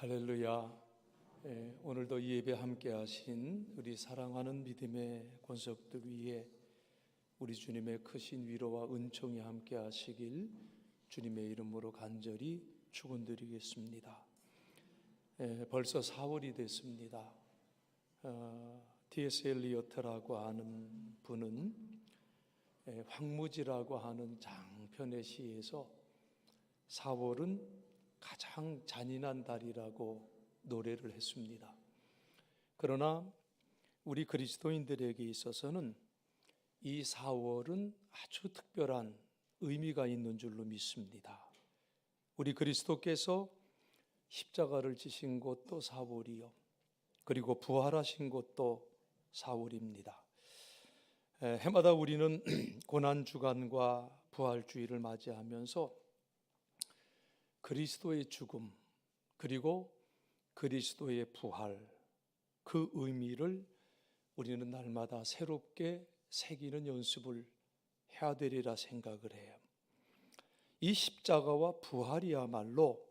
할렐루야. 오늘도 이 예배 함께 하신 우리 사랑하는 믿음의 권속들 위에 우리 주님의 크신 위로와 은총이 함께 하시길 주님의 이름으로 간절히 축원드리겠습니다. 벌써 4월이 됐습니다. T.S. 엘리어트라고 하는 분은 황무지라고 하는 장편의 시에서 4월은 가장 잔인한 달이라고 노래를 했습니다. 그러나 우리 그리스도인들에게 있어서는 이 4월은 아주 특별한 의미가 있는 줄로 믿습니다. 우리 그리스도께서 십자가를 지신 곳도 4월이요, 그리고 부활하신 곳도 4월입니다. 해마다 우리는 고난주간과 부활주의를 맞이하면서 그리스도의 죽음 그리고 그리스도의 부활, 그 의미를 우리는 날마다 새롭게 새기는 연습을 해야 되리라 생각을 해요. 이 십자가와 부활이야말로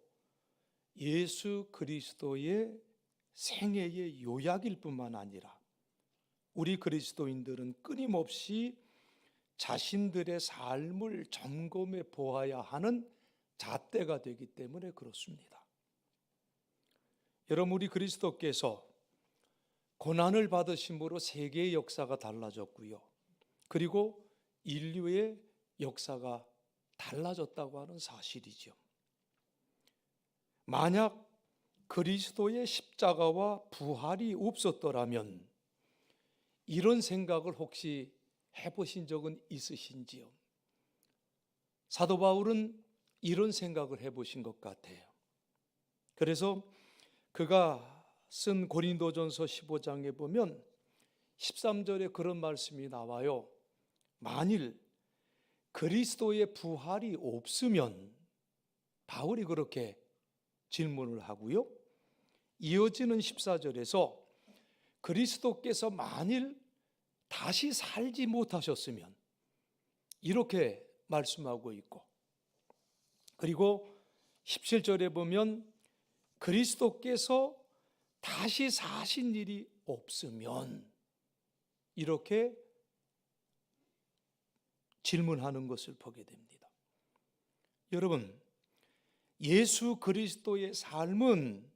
예수 그리스도의 생애의 요약일 뿐만 아니라 우리 그리스도인들은 끊임없이 자신들의 삶을 점검해 보아야 하는 잣대가 되기 때문에 그렇습니다. 여러분, 우리 그리스도께서 고난을 받으심으로 세계의 역사가 달라졌고요, 그리고 인류의 역사가 달라졌다고 하는 사실이죠. 만약 그리스도의 십자가와 부활이 없었더라면 이런 생각을 혹시 해보신 적은 있으신지요? 사도 바울은 이런 생각을 해보신 것 같아요. 그래서 그가 쓴 고린도전서 15장에 보면 13절에 그런 말씀이 나와요. 만일 그리스도의 부활이 없으면, 바울이 그렇게 질문을 하고요, 이어지는 14절에서 그리스도께서 만일 다시 살지 못하셨으면, 이렇게 말씀하고 있고, 그리고 17절에 보면 그리스도께서 다시 사신 일이 없으면, 이렇게 질문하는 것을 보게 됩니다. 여러분, 예수 그리스도의 삶은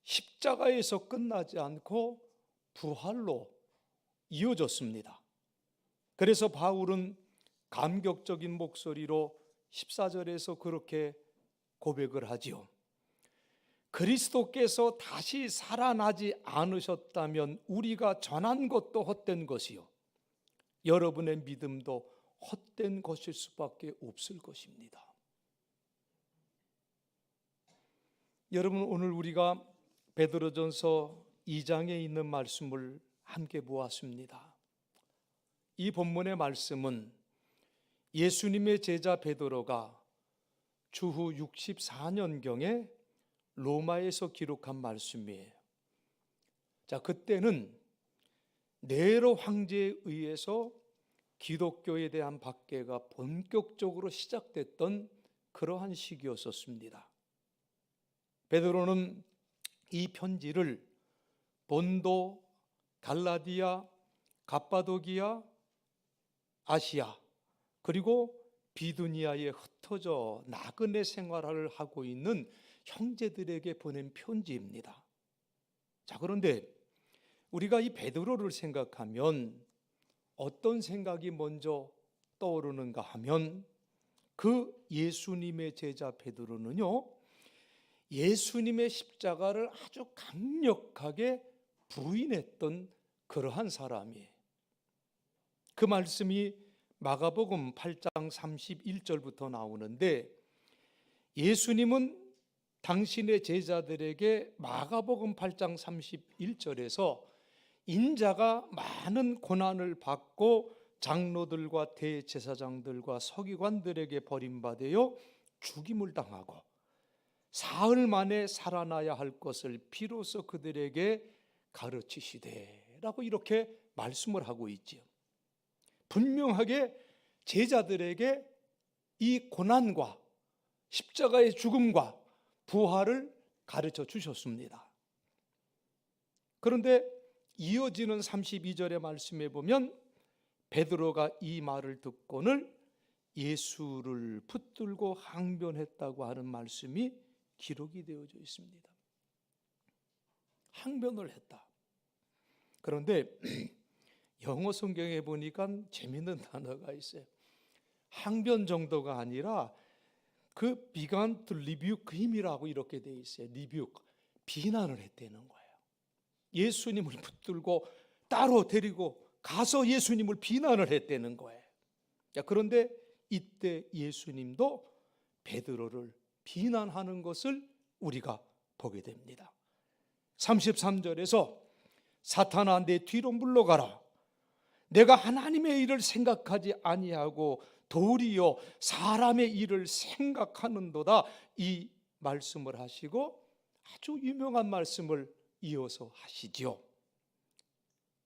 십자가에서 끝나지 않고 부활로 이어졌습니다. 그래서 바울은 감격적인 목소리로 14절에서 그렇게 고백을 하지요. 그리스도께서 다시 살아나지 않으셨다면 우리가 전한 것도 헛된 것이요, 여러분의 믿음도 헛된 것일 수밖에 없을 것입니다. 여러분, 오늘 우리가 베드로전서 2장에 있는 말씀을 함께 보았습니다. 이 본문의 말씀은 예수님의 제자 베드로가 주후 64년경에 로마에서 기록한 말씀이에요. 자, 그때는 네로 황제에 의해서 기독교에 대한 박해가 본격적으로 시작됐던 그러한 시기였었습니다. 베드로는 이 편지를 본도, 갈라디아, 갑바도기아, 아시아, 그리고 비두니아에 흩어져 나그네 생활을 하고 있는 형제들에게 보낸 편지입니다. 자, 그런데 우리가 이 베드로를 생각하면 어떤 생각이 먼저 떠오르는가 하면, 그 예수님의 제자 베드로는요, 예수님의 십자가를 아주 강력하게 부인했던 그러한 사람이에요. 그 말씀이 마가복음 8장 31절부터 나오는데, 예수님은 당신의 제자들에게 마가복음 8장 31절에서 인자가 많은 고난을 받고 장로들과 대제사장들과 서기관들에게 버림받아 죽임을 당하고 사흘 만에 살아나야 할 것을 비로소 그들에게 가르치시되 라고 이렇게 말씀을 하고 있지요. 분명하게 제자들에게 이 고난과 십자가의 죽음과 부활을 가르쳐 주셨습니다. 그런데 이어지는 32절의 말씀에 보면 베드로가 이 말을 듣고는 예수를 붙들고 항변했다고 하는 말씀이 기록이 되어져 있습니다. 항변을 했다. 그런데 영어 성경에 보니까 재미있는 단어가 있어요. 항변 정도가 아니라 그 began to rebuke him이라고 이렇게 돼 있어요. rebuke, 비난을 했다는 거예요. 예수님을 붙들고 따로 데리고 가서 예수님을 비난을 했다는 거예요. 그런데 이때 예수님도 베드로를 비난하는 것을 우리가 보게 됩니다. 33절에서 사탄아 내 뒤로 물러가라. 내가 하나님의 일을 생각하지 아니하고 도리어 사람의 일을 생각하는도다, 이 말씀을 하시고 아주 유명한 말씀을 이어서 하시지요.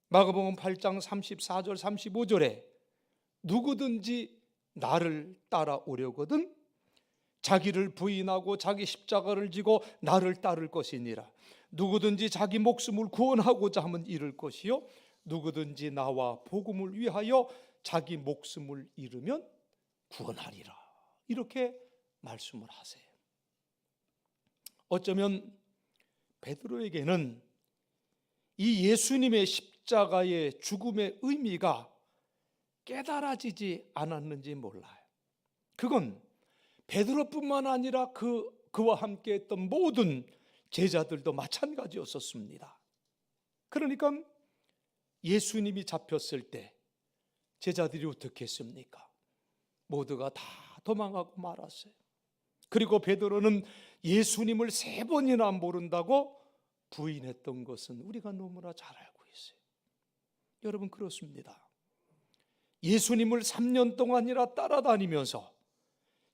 마가복음 8장 34절 35절에 누구든지 나를 따라오려거든 자기를 부인하고 자기 십자가를 지고 나를 따를 것이니라. 누구든지 자기 목숨을 구원하고자 하면 잃을 것이요 누구든지 나와 복음을 위하여 자기 목숨을 잃으면 구원하리라. 이렇게 말씀을 하세요. 어쩌면 베드로에게는 이 예수님의 십자가의 죽음의 의미가 깨달아지지 않았는지 몰라요. 그건 베드로뿐만 아니라 그와 함께 했던 모든 제자들도 마찬가지였었습니다. 그러니까 예수님이 잡혔을 때 제자들이 어떻게 했습니까? 모두가 다 도망하고 말았어요. 그리고 베드로는 예수님을 3번이나 모른다고 부인했던 것은 우리가 너무나 잘 알고 있어요. 여러분, 그렇습니다. 예수님을 3년 동안이나 따라다니면서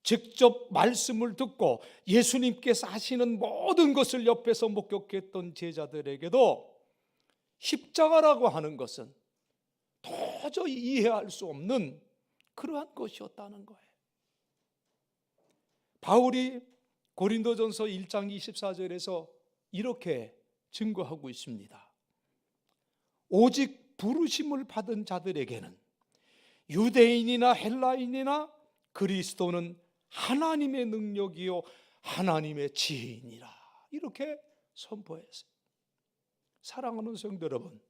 직접 말씀을 듣고 예수님께서 하시는 모든 것을 옆에서 목격했던 제자들에게도 십자가라고 하는 것은 도저히 이해할 수 없는 그러한 것이었다는 거예요. 바울이 고린도전서 1장 24절에서 이렇게 증거하고 있습니다. 오직 부르심을 받은 자들에게는 유대인이나 헬라인이나 그리스도는 하나님의 능력이요 하나님의 지혜이니라. 이렇게 선포했어요. 사랑하는 성도 여러분,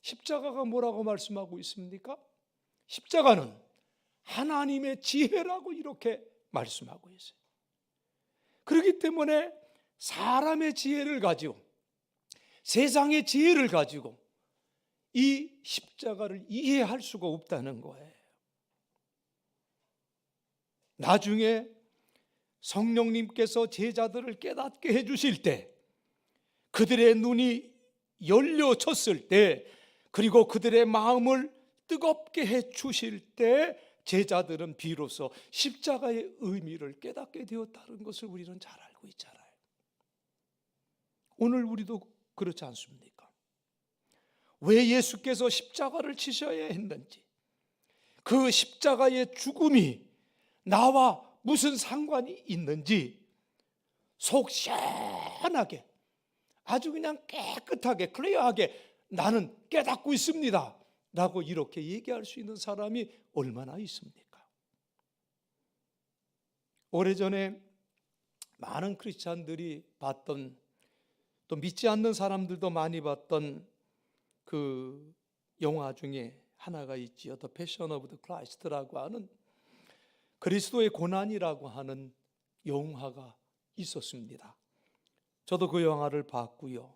십자가가 뭐라고 말씀하고 있습니까? 십자가는 하나님의 지혜라고 이렇게 말씀하고 있어요. 그렇기 때문에 사람의 지혜를 가지고 세상의 지혜를 가지고 이 십자가를 이해할 수가 없다는 거예요. 나중에 성령님께서 제자들을 깨닫게 해주실 때, 그들의 눈이 열려졌을 때, 그리고 그들의 마음을 뜨겁게 해주실 때 제자들은 비로소 십자가의 의미를 깨닫게 되었다는 것을 우리는 잘 알고 있잖아요. 오늘 우리도 그렇지 않습니까? 왜 예수께서 십자가를 치셔야 했는지, 그 십자가의 죽음이 나와 무슨 상관이 있는지 속 시원하게, 아주 그냥 깨끗하게, 클리어하게 나는 깨닫고 있습니다 라고 이렇게 얘기할 수 있는 사람이 얼마나 있습니까? 오래전에 많은 크리스찬들이 봤던, 또 믿지 않는 사람들도 많이 봤던 그 영화 중에 하나가 있지요. The Passion of the Christ라고 하는, 그리스도의 고난이라고 하는 영화가 있었습니다. 저도 그 영화를 봤고요.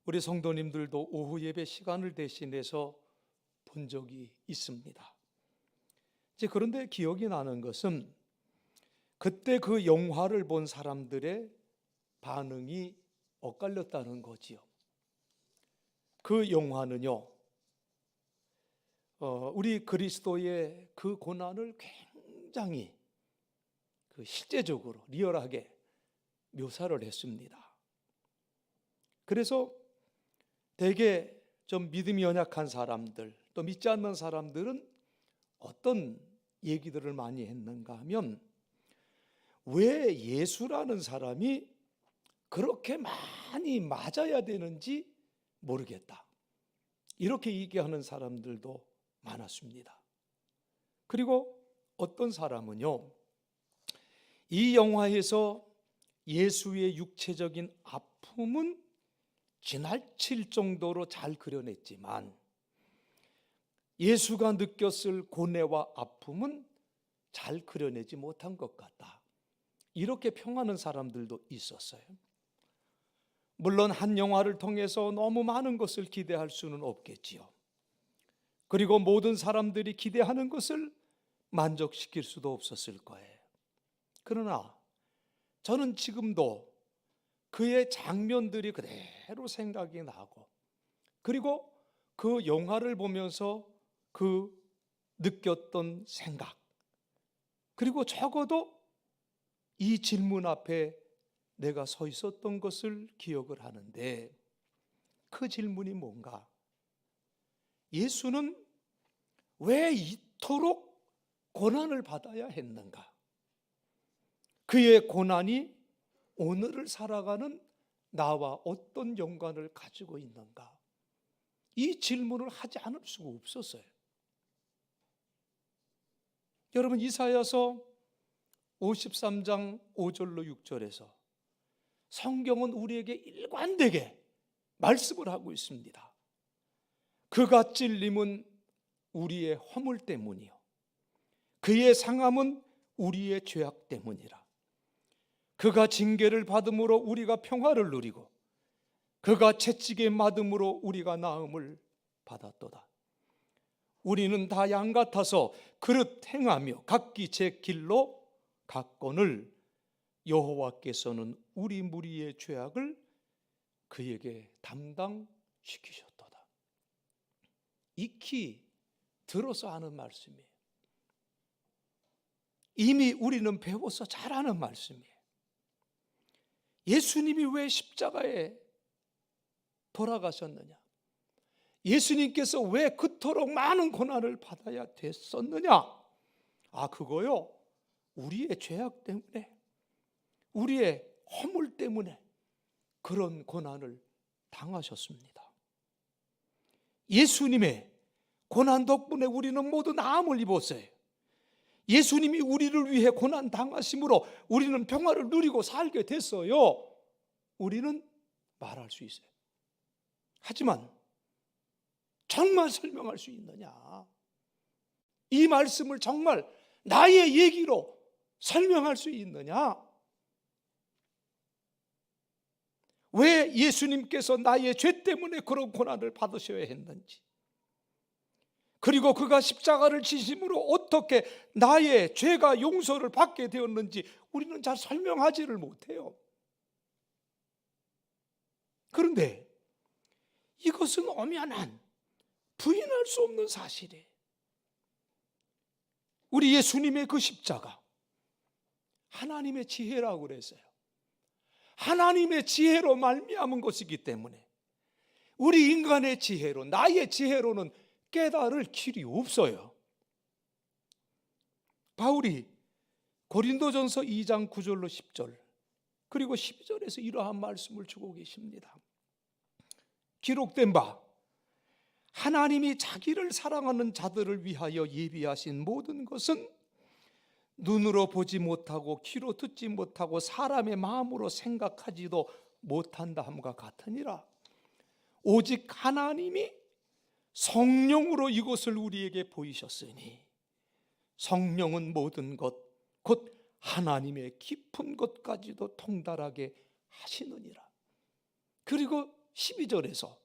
우리 성도님들도 오후 예배 시간을 대신해서 본 적이 있습니다. 그런데 기억이 나는 것은 그때 그 영화를 본 사람들의 반응이 엇갈렸다는 거지요. 그 영화는요, 우리 그리스도의 그 고난을 굉장히 실제적으로 리얼하게 묘사를 했습니다. 그래서 대개 좀 믿음이 연약한 사람들, 또 믿지 않는 사람들은 어떤 얘기들을 많이 했는가 하면, 왜 예수라는 사람이 그렇게 많이 맞아야 되는지 모르겠다. 이렇게 얘기하는 사람들도 많았습니다. 그리고 어떤 사람은요, 이 영화에서 예수의 육체적인 아픔은 지나칠 정도로 잘 그려냈지만 예수가 느꼈을 고뇌와 아픔은 잘 그려내지 못한 것 같다. 이렇게 평하는 사람들도 있었어요. 물론 한 영화를 통해서 너무 많은 것을 기대할 수는 없겠지요. 그리고 모든 사람들이 기대하는 것을 만족시킬 수도 없었을 거예요. 그러나 저는 지금도 그의 장면들이 그대로 생각이 나고, 그리고 그 영화를 보면서 그 느꼈던 생각, 그리고 적어도 이 질문 앞에 내가 서 있었던 것을 기억을 하는데, 그 질문이 뭔가? 예수는 왜 이토록 고난을 받아야 했는가? 그의 고난이 오늘을 살아가는 나와 어떤 연관을 가지고 있는가? 이 질문을 하지 않을 수가 없었어요. 여러분, 이사야서 53장 5절로 6절에서 성경은 우리에게 일관되게 말씀을 하고 있습니다. 그가 찔림은 우리의 허물 때문이요, 그의 상함은 우리의 죄악 때문이라. 그가 징계를 받음으로 우리가 평화를 누리고 그가 채찍에 맞음으로 우리가 나음을 받았도다. 우리는 다 양 같아서 그릇 행하며 각기 제 길로 갔거늘 여호와께서는 우리 무리의 죄악을 그에게 담당시키셨도다. 익히 들어서 하는 말씀이에요. 이미 우리는 배워서 잘 아는 말씀이에요. 예수님이 왜 십자가에 돌아가셨느냐? 예수님께서 왜 그토록 많은 고난을 받아야 됐었느냐? 그거요, 우리의 죄악 때문에, 우리의 허물 때문에 그런 고난을 당하셨습니다. 예수님의 고난 덕분에 우리는 모두 나음을 입었어요. 예수님이 우리를 위해 고난 당하심으로 우리는 평화를 누리고 살게 됐어요. 우리는 말할 수 있어요. 하지만 정말 설명할 수 있느냐? 이 말씀을 정말 나의 얘기로 설명할 수 있느냐? 왜 예수님께서 나의 죄 때문에 그런 고난을 받으셔야 했는지, 그리고 그가 십자가를 지심으로 어떻게 나의 죄가 용서를 받게 되었는지 우리는 잘 설명하지를 못해요. 그런데 이것은 엄연한, 부인할 수 없는 사실이에요. 우리 예수님의 그 십자가, 하나님의 지혜라고 그랬어요. 하나님의 지혜로 말미암은 것이기 때문에 우리 인간의 지혜로, 나의 지혜로는 깨달을 길이 없어요. 바울이 고린도전서 2장 9절로 10절 그리고 12절에서 이러한 말씀을 주고 계십니다. 기록된 바 하나님이 자기를 사랑하는 자들을 위하여 예비하신 모든 것은 눈으로 보지 못하고 귀로 듣지 못하고 사람의 마음으로 생각하지도 못한다 함과 같으니라. 오직 하나님이 성령으로 이것을 우리에게 보이셨으니 성령은 모든 것 곧 하나님의 깊은 것까지도 통달하게 하시느니라. 그리고 12절에서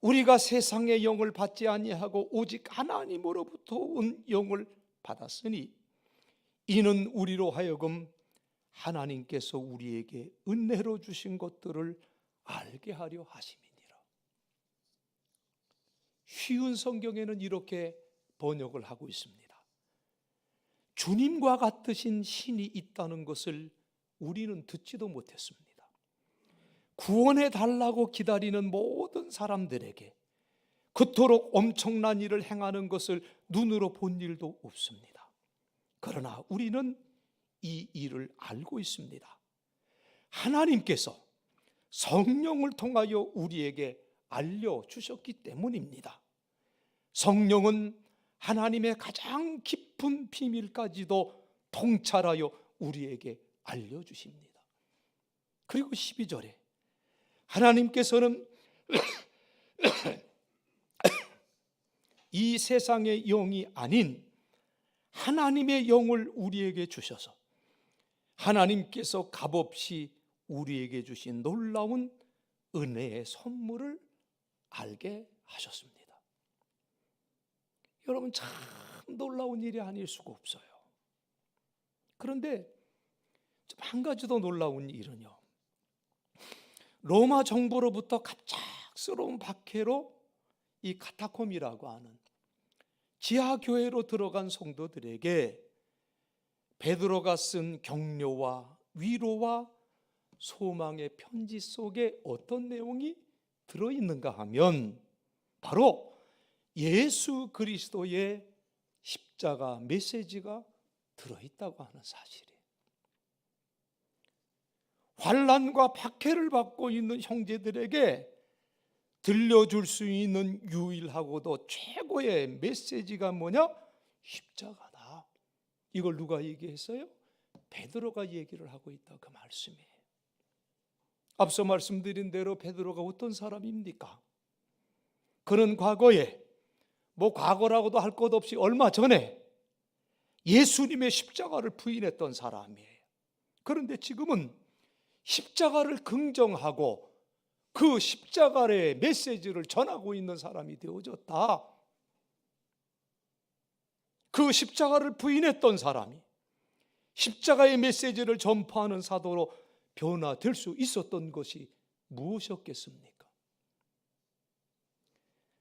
우리가 세상의 영을 받지 아니하고 오직 하나님으로부터 온 영을 받았으니 이는 우리로 하여금 하나님께서 우리에게 은혜로 주신 것들을 알게 하려 하심이니라. 쉬운 성경에는 이렇게 번역을 하고 있습니다. 주님과 같으신 신이 있다는 것을 우리는 듣지도 못했습니다. 구원해 달라고 기다리는 모든 사람들에게 그토록 엄청난 일을 행하는 것을 눈으로 본 일도 없습니다. 그러나 우리는 이 일을 알고 있습니다. 하나님께서 성령을 통하여 우리에게 알려주셨기 때문입니다. 성령은 하나님의 가장 깊은 비밀까지도 통찰하여 우리에게 알려주십니다. 그리고 12절에 하나님께서는 이 세상의 영이 아닌 하나님의 영을 우리에게 주셔서 하나님께서 값없이 우리에게 주신 놀라운 은혜의 선물을 알게 하셨습니다. 여러분, 참 놀라운 일이 아닐 수가 없어요. 그런데 한 가지 더 놀라운 일은요, 로마 정부로부터 갑작스러운 박해로 이 카타콤이라고 하는 지하교회로 들어간 성도들에게 베드로가 쓴 격려와 위로와 소망의 편지 속에 어떤 내용이 들어있는가 하면 바로 예수 그리스도의 십자가 메시지가 들어있다고 하는 사실이에요. 환난과 박해를 받고 있는 형제들에게 들려줄 수 있는 유일하고도 최고의 메시지가 뭐냐? 십자가다. 이걸 누가 얘기했어요? 베드로가 얘기를 하고 있다, 그 말씀이에요. 앞서 말씀드린 대로 베드로가 어떤 사람입니까? 그는 과거에 과거라고도 할 것 없이 얼마 전에 예수님의 십자가를 부인했던 사람이에요. 그런데 지금은 십자가를 긍정하고 그 십자가의 메시지를 전하고 있는 사람이 되어졌다. 그 십자가를 부인했던 사람이 십자가의 메시지를 전파하는 사도로 변화될 수 있었던 것이 무엇이었겠습니까?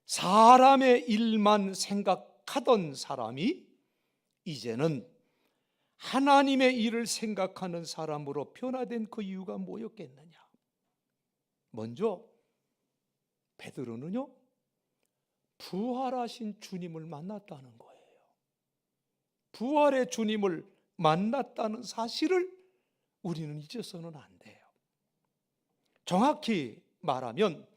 사람의 일만 생각하던 사람이 이제는 하나님의 일을 생각하는 사람으로 변화된 그 이유가 뭐였겠느냐? 먼저 베드로는요, 부활하신 주님을 만났다는 거예요. 부활의 주님을 만났다는 사실을 우리는 잊어서는 안 돼요. 정확히 말하면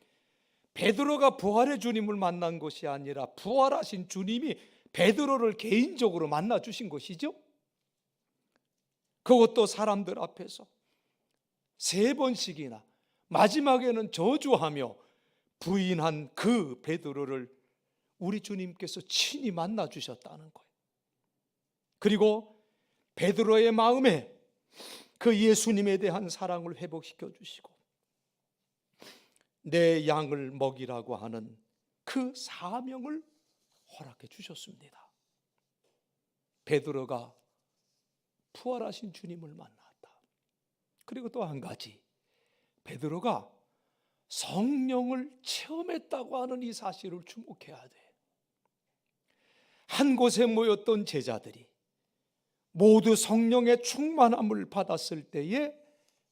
베드로가 부활의 주님을 만난 것이 아니라 부활하신 주님이 베드로를 개인적으로 만나 주신 것이죠. 그것도 사람들 앞에서 3번씩이나, 마지막에는 저주하며 부인한 그 베드로를 우리 주님께서 친히 만나 주셨다는 거예요. 그리고 베드로의 마음에 그 예수님에 대한 사랑을 회복시켜 주시고 내 양을 먹이라고 하는 그 사명을 허락해 주셨습니다. 베드로가 부활하신 주님을 만났다. 그리고 또 한 가지, 베드로가 성령을 체험했다고 하는 이 사실을 주목해야 돼. 한 곳에 모였던 제자들이 모두 성령의 충만함을 받았을 때에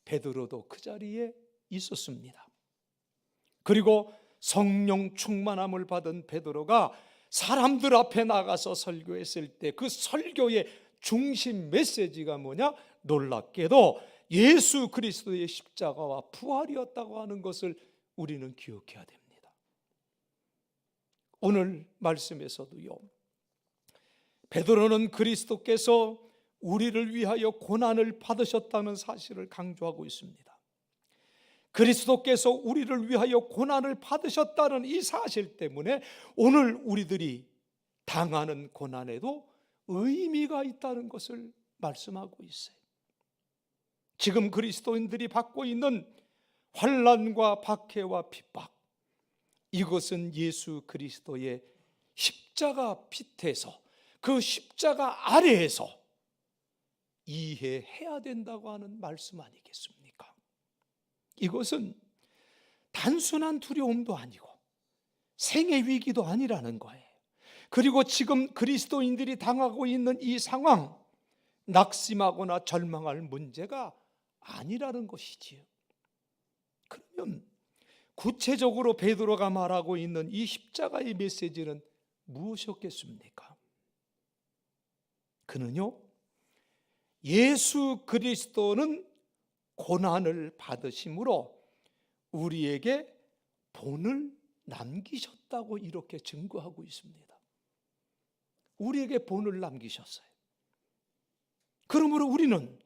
베드로도 그 자리에 있었습니다. 그리고 성령 충만함을 받은 베드로가 사람들 앞에 나가서 설교했을 때 그 설교의 중심 메시지가 뭐냐? 놀랍게도 예수 그리스도의 십자가와 부활이었다고 하는 것을 우리는 기억해야 됩니다. 오늘 말씀에서도요, 베드로는 그리스도께서 우리를 위하여 고난을 받으셨다는 사실을 강조하고 있습니다. 그리스도께서 우리를 위하여 고난을 받으셨다는 이 사실 때문에 오늘 우리들이 당하는 고난에도 의미가 있다는 것을 말씀하고 있어요. 지금 그리스도인들이 받고 있는 환난과 박해와 핍박, 이것은 예수 그리스도의 십자가 빛에서, 그 십자가 아래에서 이해해야 된다고 하는 말씀 아니겠습니까? 이것은 단순한 두려움도 아니고 생의 위기도 아니라는 거예요. 그리고 지금 그리스도인들이 당하고 있는 이 상황, 낙심하거나 절망할 문제가 아니라는 것이지요. 그러면 구체적으로 베드로가 말하고 있는 이 십자가의 메시지는 무엇이었겠습니까? 그는요, 예수 그리스도는 고난을 받으심으로 우리에게 본을 남기셨다고 이렇게 증거하고 있습니다. 우리에게 본을 남기셨어요. 그러므로 우리는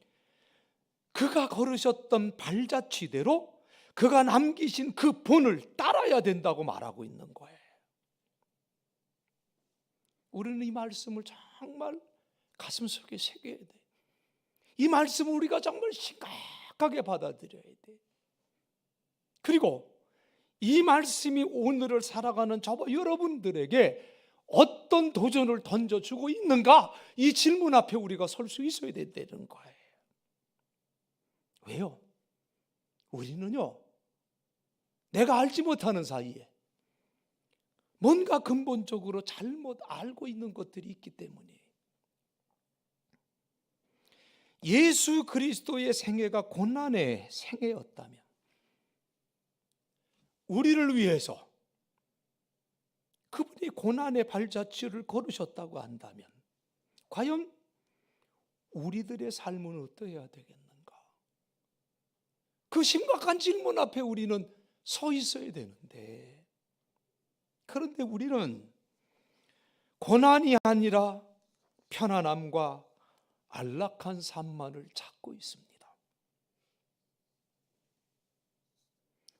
그가 걸으셨던 발자취대로 그가 남기신 그 본을 따라야 된다고 말하고 있는 거예요. 우리는 이 말씀을 정말 가슴속에 새겨야 돼요. 이 말씀을 우리가 정말 심각하게 받아들여야 돼요. 그리고 이 말씀이 오늘을 살아가는 저와 여러분들에게 어떤 도전을 던져주고 있는가? 이 질문 앞에 우리가 설 수 있어야 된다는 거예요. 왜요? 우리는요, 내가 알지 못하는 사이에 뭔가 근본적으로 잘못 알고 있는 것들이 있기 때문이에요. 예수 그리스도의 생애가 고난의 생애였다면, 우리를 위해서 그분이 고난의 발자취를 걸으셨다고 한다면 과연 우리들의 삶은 어떠해야 되겠는가? 그 심각한 질문 앞에 우리는 서 있어야 되는데, 그런데 우리는 고난이 아니라 편안함과 안락한 삶만을 찾고 있습니다.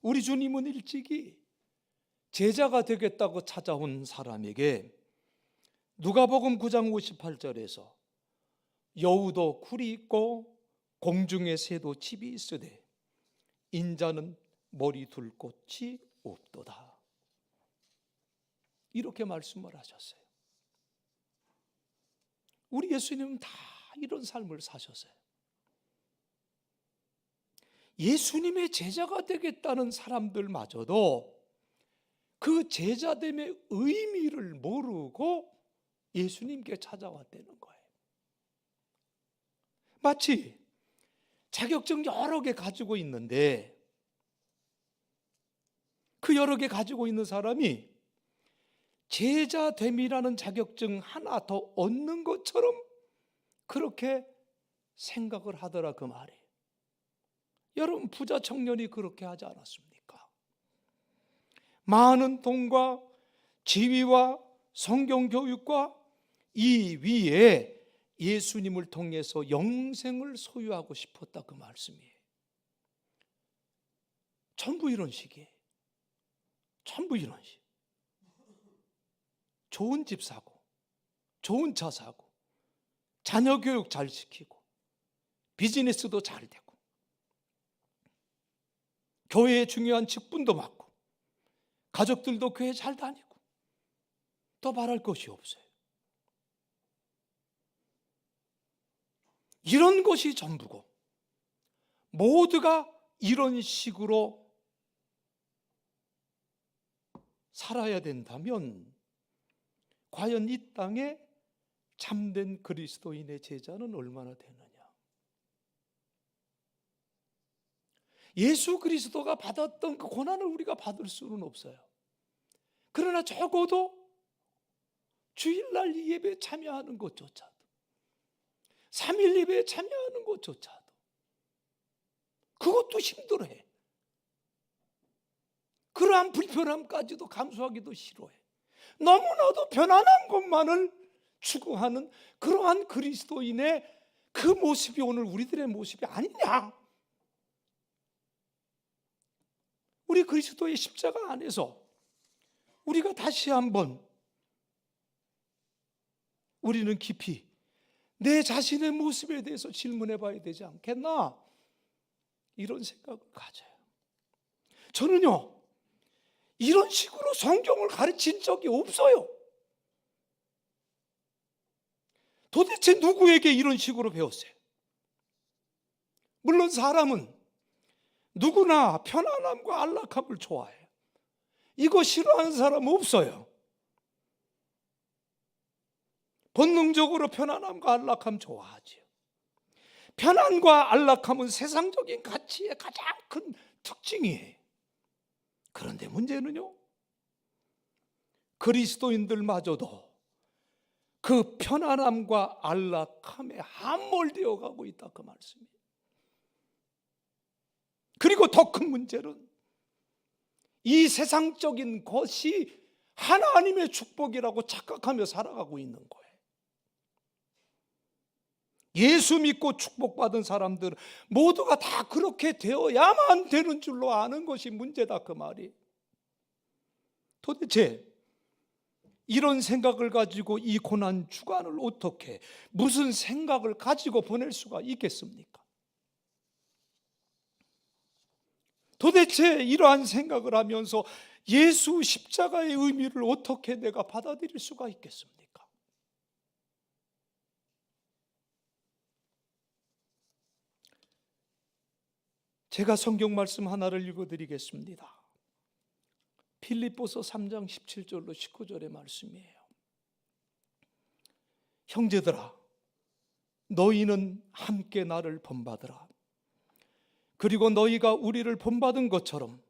우리 주님은 일찍이 제자가 되겠다고 찾아온 사람에게 누가복음 9장 58절에서 여우도 굴이 있고 공중의 새도 집이 있으되 인자는 머리 둘 곳이 없도다, 이렇게 말씀을 하셨어요. 우리 예수님은 다 이런 삶을 사셨어요. 예수님의 제자가 되겠다는 사람들마저도 그 제자됨의 의미를 모르고 예수님께 찾아왔다는 거예요. 마치 자격증 여러 개 가지고 있는데 그 여러 개 가지고 있는 사람이 제자됨이라는 자격증 하나 더 얻는 것처럼 그렇게 생각을 하더라, 그 말이에요. 여러분, 부자 청년이 그렇게 하지 않았습니까? 많은 돈과 지위와 성경 교육과 이 위에 예수님을 통해서 영생을 소유하고 싶었다, 그 말씀이에요. 전부 이런 식이에요. 전부 이런 식. 좋은 집 사고, 좋은 차 사고, 자녀 교육 잘 시키고, 비즈니스도 잘 되고, 교회에 중요한 직분도 맡고, 가족들도 교회 잘 다니고, 더 말할 것이 없어요. 이런 것이 전부고, 모두가 이런 식으로 살아야 된다면 과연 이 땅에 참된 그리스도인의 제자는 얼마나 되느냐? 예수 그리스도가 받았던 그 고난을 우리가 받을 수는 없어요. 그러나 적어도 주일날 이 예배에 참여하는 것조차도, 3일 예배에 참여하는 것조차도 그것도 힘들어해. 그러한 불편함까지도 감수하기도 싫어해. 너무나도 편안한 것만을 추구하는 그러한 그리스도인의 그 모습이 오늘 우리들의 모습이 아니냐? 우리 그리스도의 십자가 안에서 우리가 다시 한번 우리는 깊이 내 자신의 모습에 대해서 질문해 봐야 되지 않겠나? 이런 생각을 가져요. 저는요, 이런 식으로 성경을 가르친 적이 없어요. 도대체 누구에게 이런 식으로 배웠어요? 물론 사람은 누구나 편안함과 안락함을 좋아해요. 이거 싫어하는 사람은 없어요. 본능적으로 편안함과 안락함 좋아하지요. 편안과 안락함은 세상적인 가치의 가장 큰 특징이에요. 그런데 문제는요, 그리스도인들마저도 그 편안함과 안락함에 함몰되어 가고 있다, 그 말씀이에요. 그리고 더 큰 문제는 이 세상적인 것이 하나님의 축복이라고 착각하며 살아가고 있는 거예요. 예수 믿고 축복받은 사람들은 모두가 다 그렇게 되어야만 되는 줄로 아는 것이 문제다, 그 말이. 도대체 이런 생각을 가지고 이 고난 주간을 어떻게, 무슨 생각을 가지고 보낼 수가 있겠습니까? 도대체 이러한 생각을 하면서 예수 십자가의 의미를 어떻게 내가 받아들일 수가 있겠습니까? 제가 성경 말씀 하나를 읽어드리겠습니다. 필립보서 3장 17절로 19절의 말씀이에요. 형제들아, 너희는 함께 나를 본받으라. 그리고 너희가 우리를 본받은 것처럼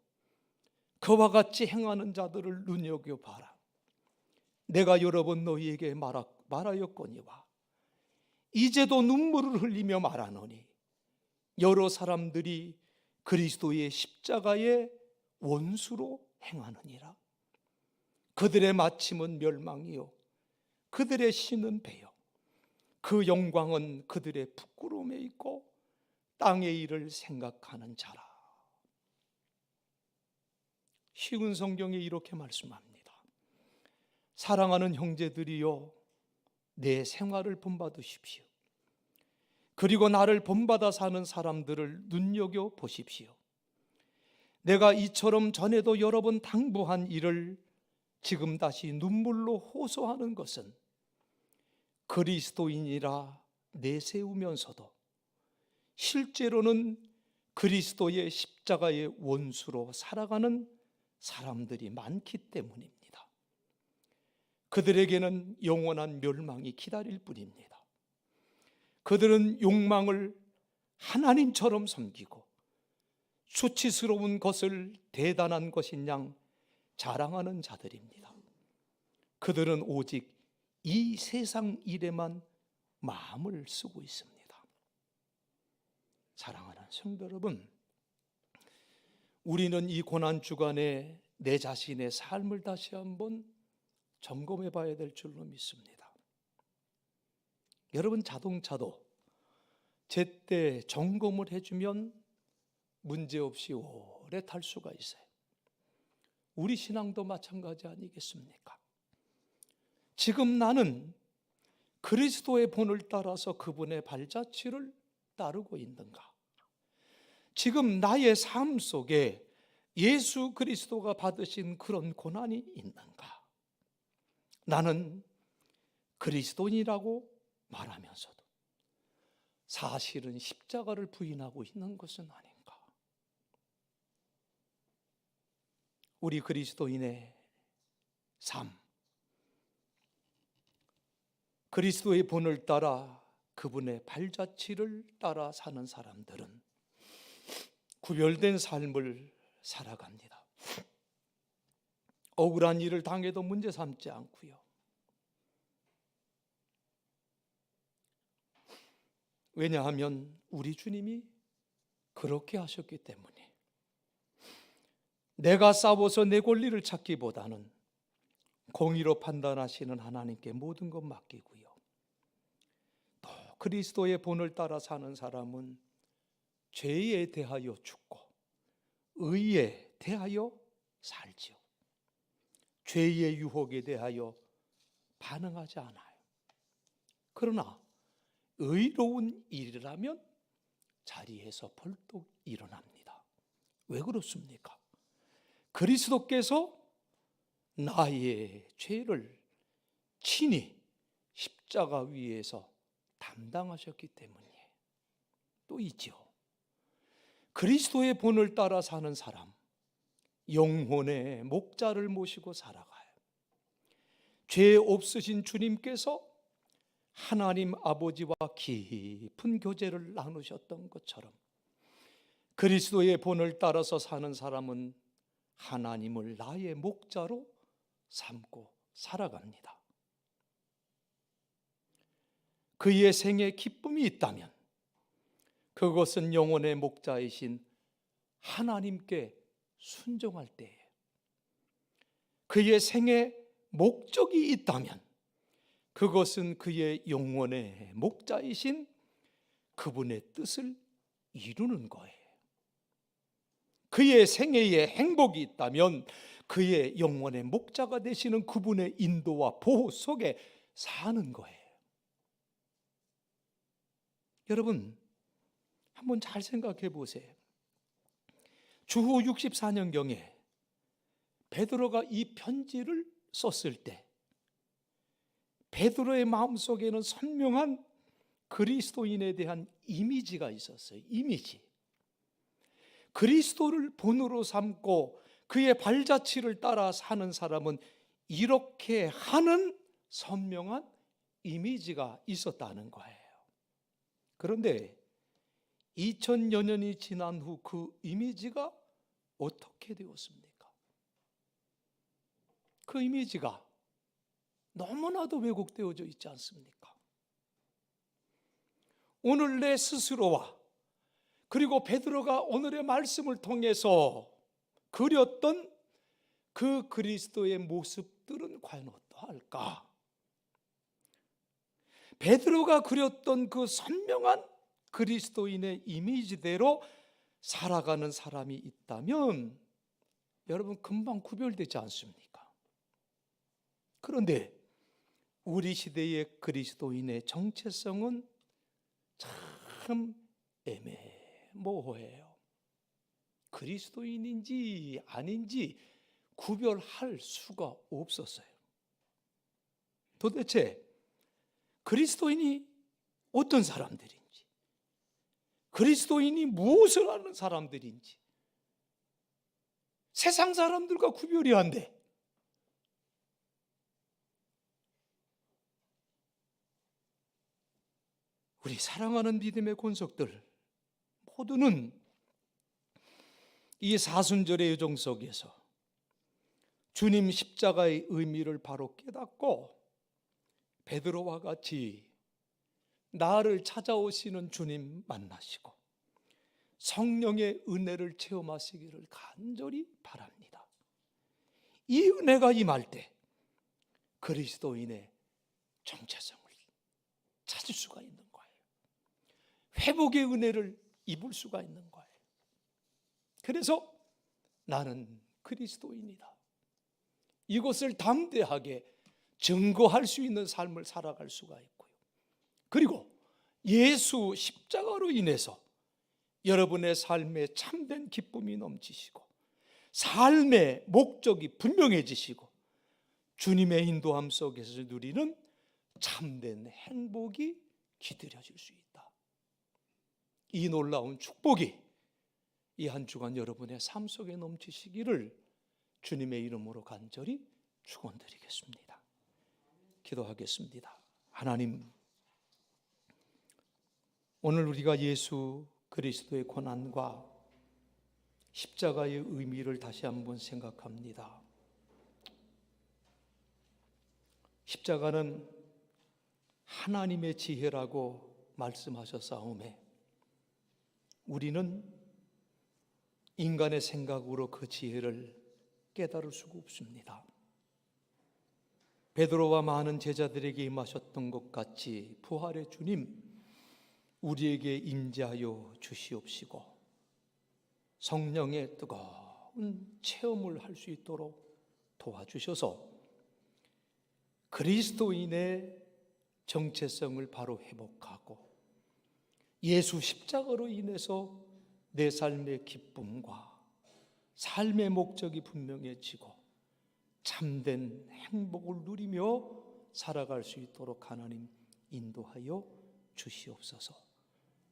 그와 같이 행하는 자들을 눈여겨봐라. 내가 여러 번 너희에게 말하였거니와 이제도 눈물을 흘리며 말하노니 여러 사람들이 그리스도의 십자가의 원수로 행하느니라. 그들의 마침은 멸망이요 그들의 신은 배요 그 영광은 그들의 부끄러움에 있고 땅의 일을 생각하는 자라. 쉬운 성경에 이렇게 말씀합니다. 사랑하는 형제들이여, 내 생활을 본받으십시오. 그리고 나를 본받아 사는 사람들을 눈여겨 보십시오. 내가 이처럼 전에도 여러 번 당부한 일을 지금 다시 눈물로 호소하는 것은 그리스도인이라 내세우면서도 실제로는 그리스도의 십자가의 원수로 살아가는 사람들이 많기 때문입니다. 그들에게는 영원한 멸망이 기다릴 뿐입니다. 그들은 욕망을 하나님처럼 섬기고 수치스러운 것을 대단한 것인 양 자랑하는 자들입니다. 그들은 오직 이 세상 일에만 마음을 쓰고 있습니다. 사랑하는 성도 여러분, 우리는 이 고난 주간에 내 자신의 삶을 다시 한번 점검해 봐야 될 줄로 믿습니다. 여러분, 자동차도 제때 점검을 해주면 문제없이 오래 탈 수가 있어요. 우리 신앙도 마찬가지 아니겠습니까? 지금 나는 그리스도의 본을 따라서 그분의 발자취를 따르고 있는가? 지금 나의 삶 속에 예수 그리스도가 받으신 그런 고난이 있는가? 나는 그리스도인이라고 말하면서도 사실은 십자가를 부인하고 있는 것은 아닌가? 우리 그리스도인의 삶, 그리스도의 본을 따라 그분의 발자취를 따라 사는 사람들은 구별된 삶을 살아갑니다. 억울한 일을 당해도 문제 삼지 않고요. 왜냐하면 우리 주님이 그렇게 하셨기 때문에. 내가 싸워서 내 권리를 찾기보다는 공의로 판단하시는 하나님께 모든 것 맡기고요. 또 그리스도의 본을 따라 사는 사람은 죄에 대하여 죽고 의에 대하여 살지요. 죄의 유혹에 대하여 반응하지 않아요. 그러나 의로운 일이라면 자리에서 벌떡 일어납니다. 왜 그렇습니까? 그리스도께서 나의 죄를 친히 십자가 위에서 담당하셨기 때문이에요. 또 있죠. 그리스도의 본을 따라 사는 사람, 영혼의 목자를 모시고 살아가요. 죄 없으신 주님께서 하나님 아버지와 깊은 교제를 나누셨던 것처럼 그리스도의 본을 따라서 사는 사람은 하나님을 나의 목자로 삼고 살아갑니다. 그의 생에 기쁨이 있다면 그것은 영혼의 목자이신 하나님께 순종할 때에 그의 생에 목적이 있다면 그것은 그의 영혼의 목자이신 그분의 뜻을 이루는 거예요. 그의 생애에 행복이 있다면 그의 영혼의 목자가 되시는 그분의 인도와 보호 속에 사는 거예요. 여러분, 한번 잘 생각해 보세요. 주후 64년경에 베드로가 이 편지를 썼을 때 베드로의 마음속에는 선명한 그리스도인에 대한 이미지가 있었어요. 이미지. 그리스도를 본으로 삼고 그의 발자취를 따라 사는 사람은 이렇게 하는 선명한 이미지가 있었다는 거예요. 그런데 2000여 년이 지난 후 그 이미지가 어떻게 되었습니까? 그 이미지가 너무나도 왜곡되어져 있지 않습니까? 오늘 내 스스로와 그리고 베드로가 오늘의 말씀을 통해서 그렸던 그 그리스도의 모습들은 과연 어떠할까? 베드로가 그렸던 그 선명한 그리스도인의 이미지대로 살아가는 사람이 있다면 여러분 금방 구별되지 않습니까? 그런데 우리 시대의 그리스도인의 정체성은 참 애매모호해요. 그리스도인인지 아닌지 구별할 수가 없었어요. 도대체 그리스도인이 어떤 사람들인지, 그리스도인이 무엇을 하는 사람들인지 세상 사람들과 구별이 안 돼. 우리 사랑하는 믿음의 권속들 모두는 이 사순절의 여정 속에서 주님 십자가의 의미를 바로 깨닫고 베드로와 같이 나를 찾아오시는 주님 만나시고 성령의 은혜를 체험하시기를 간절히 바랍니다. 이 은혜가 임할 때 그리스도인의 정체성을 찾을 수가 있는 거예요. 회복의 은혜를 입을 수가 있는 거예요. 그래서 나는 그리스도인이다. 이것을 담대하게 증거할 수 있는 삶을 살아갈 수가 있고요. 그리고 예수 십자가로 인해서 여러분의 삶에 참된 기쁨이 넘치시고 삶의 목적이 분명해지시고 주님의 인도함 속에서 누리는 참된 행복이 기다려질 수 있다. 이 놀라운 축복이 이 한 주간 여러분의 삶 속에 넘치시기를 주님의 이름으로 간절히 축원드리겠습니다. 기도하겠습니다. 하나님, 오늘 우리가 예수 그리스도의 고난과 십자가의 의미를 다시 한번 생각합니다. 십자가는 하나님의 지혜라고 말씀하셨사오매 우리는 인간의 생각으로 그 지혜를 깨달을 수가 없습니다. 베드로와 많은 제자들에게 임하셨던 것 같이 부활의 주님 우리에게 임재하여 주시옵시고 성령의 뜨거운 체험을 할 수 있도록 도와주셔서 그리스도인의 정체성을 바로 회복하고 예수 십자가로 인해서 내 삶의 기쁨과 삶의 목적이 분명해지고 참된 행복을 누리며 살아갈 수 있도록 하나님 인도하여 주시옵소서.